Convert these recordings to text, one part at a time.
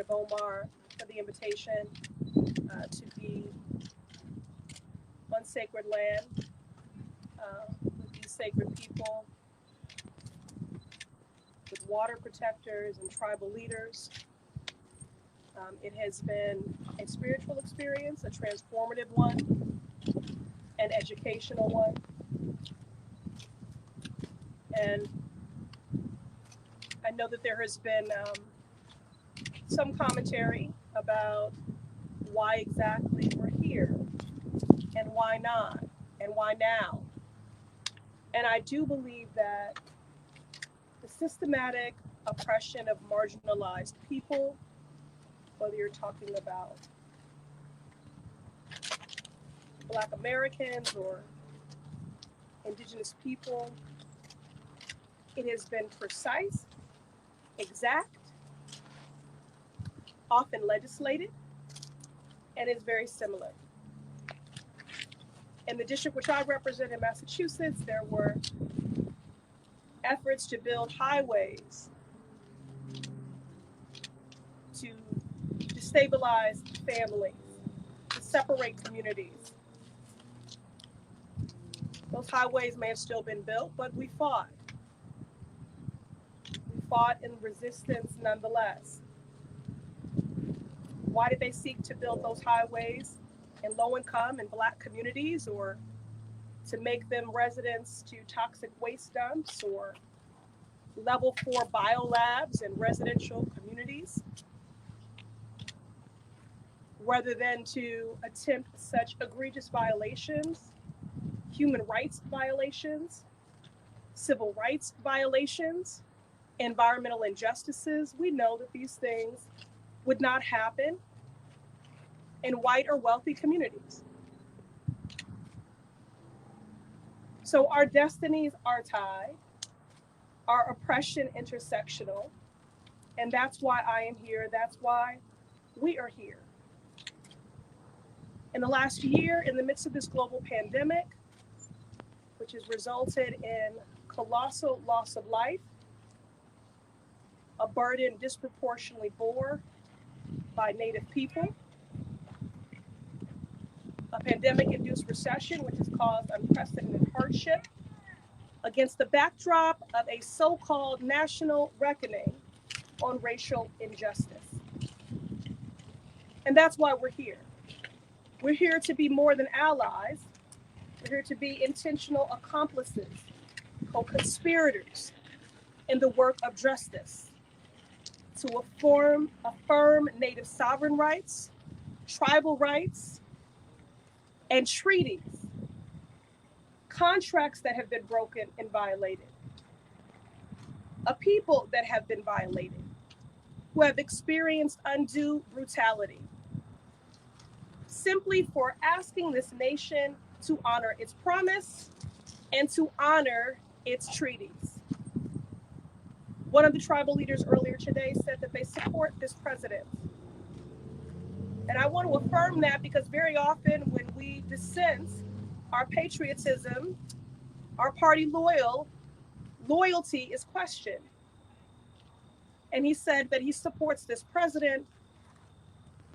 Representative Omar for the invitation to be on sacred land with these sacred people, with water protectors and tribal leaders. It has been a spiritual experience, a transformative one, an educational one. And I know that there has been some commentary about why exactly we're here and why not and why now. And I do believe that the systematic oppression of marginalized people, whether you're talking about Black Americans or Indigenous people, it has been precise, exact, often legislated, and is very similar. In the district which I represent in Massachusetts, there were efforts to build highways to destabilize families, to separate communities. Those highways may have still been built, but we fought. We fought in resistance nonetheless. Why did they seek to build those highways in low-income and Black communities, or to make them residents to toxic waste dumps or level 4 biolabs in residential communities, rather than to attempt such egregious violations, human rights violations, civil rights violations, environmental injustices? We know that these things would not happen in white or wealthy communities. So our destinies are tied, our oppression intersectional, and that's why I am here. That's why we are here. In the last year, in the midst of this global pandemic, which has resulted in colossal loss of life, a burden disproportionately bore by Native people, a pandemic-induced recession which has caused unprecedented hardship, against the backdrop of a so-called national reckoning on racial injustice. And that's why we're here. We're here to be more than allies. We're here to be intentional accomplices, co-conspirators in the work of justice, to affirm Native sovereign rights, tribal rights, and treaties, contracts that have been broken and violated, a people that have been violated, who have experienced undue brutality, simply for asking this nation to honor its promise and to honor its treaties. One of the tribal leaders earlier today said that they support this president. And I want to affirm that, because very often when we dissent, our patriotism, our party loyalty is questioned. And he said that he supports this president,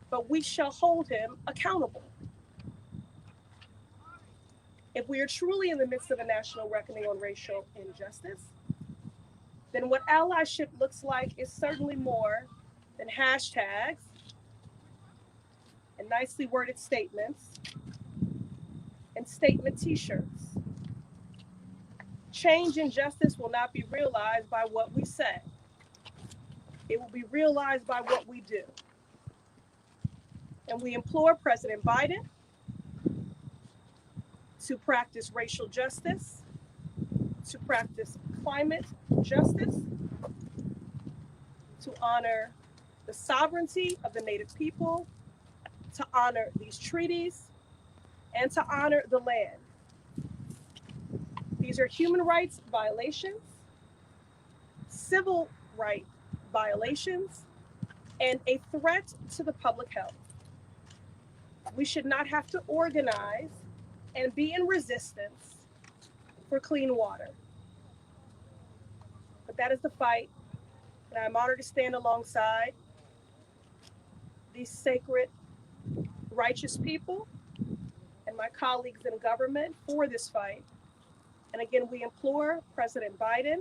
but we shall hold him accountable. If we are truly in the midst of a national reckoning on racial injustice, then what allyship looks like is certainly more than hashtags and nicely worded statements and statement t-shirts. Change and justice will not be realized by what we say. It will be realized by what we do. And we implore President Biden to practice racial justice, to practice climate justice, to honor the sovereignty of the Native people, to honor these treaties, and to honor the land. These are human rights violations, civil rights violations, and a threat to the public health. We should not have to organize and be in resistance for clean water. But that is the fight, and I'm honored to stand alongside these sacred, righteous people and my colleagues in government for this fight. And again, we implore President Biden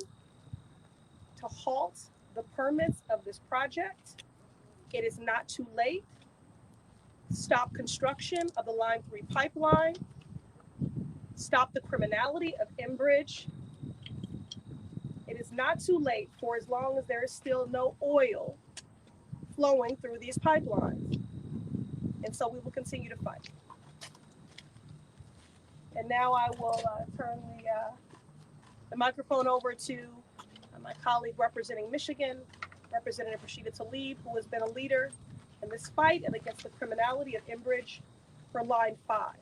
to halt the permits of this project. It is not too late. Stop construction of the Line 3 pipeline. Stop the criminality of Enbridge. It is not too late, for as long as there is still no oil flowing through these pipelines. And so we will continue to fight. And now I will turn the microphone over to my colleague representing Michigan, Representative Rashida Tlaib, who has been a leader in this fight and against the criminality of Enbridge for Line 5.